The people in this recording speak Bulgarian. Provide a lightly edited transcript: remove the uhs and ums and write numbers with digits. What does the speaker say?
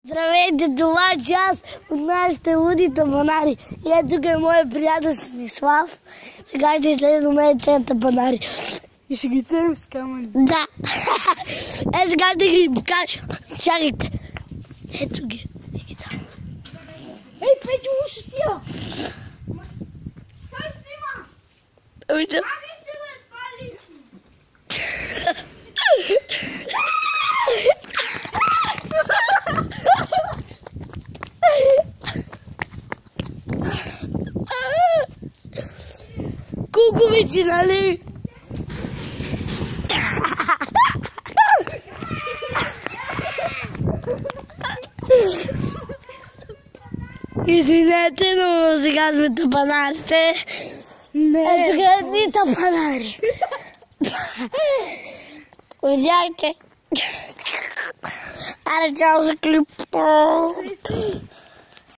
Здравейте, това е част от нашите луди табанари. И ето тук е моят приятел Станислав. Сега ще изследваме до мен тези табанари. И ще ги ценим с камъни. Да. Сега ще ги покажа. Чакайте. Ето ги. Ей, Петю, уша тия! Той снима! Ами да. Ами се бе, това е лично! Куковици, нали? Извинете, но сега сме тапанарите. Ето тук е едни тапанари. Видяхте? Аре, чао за клип.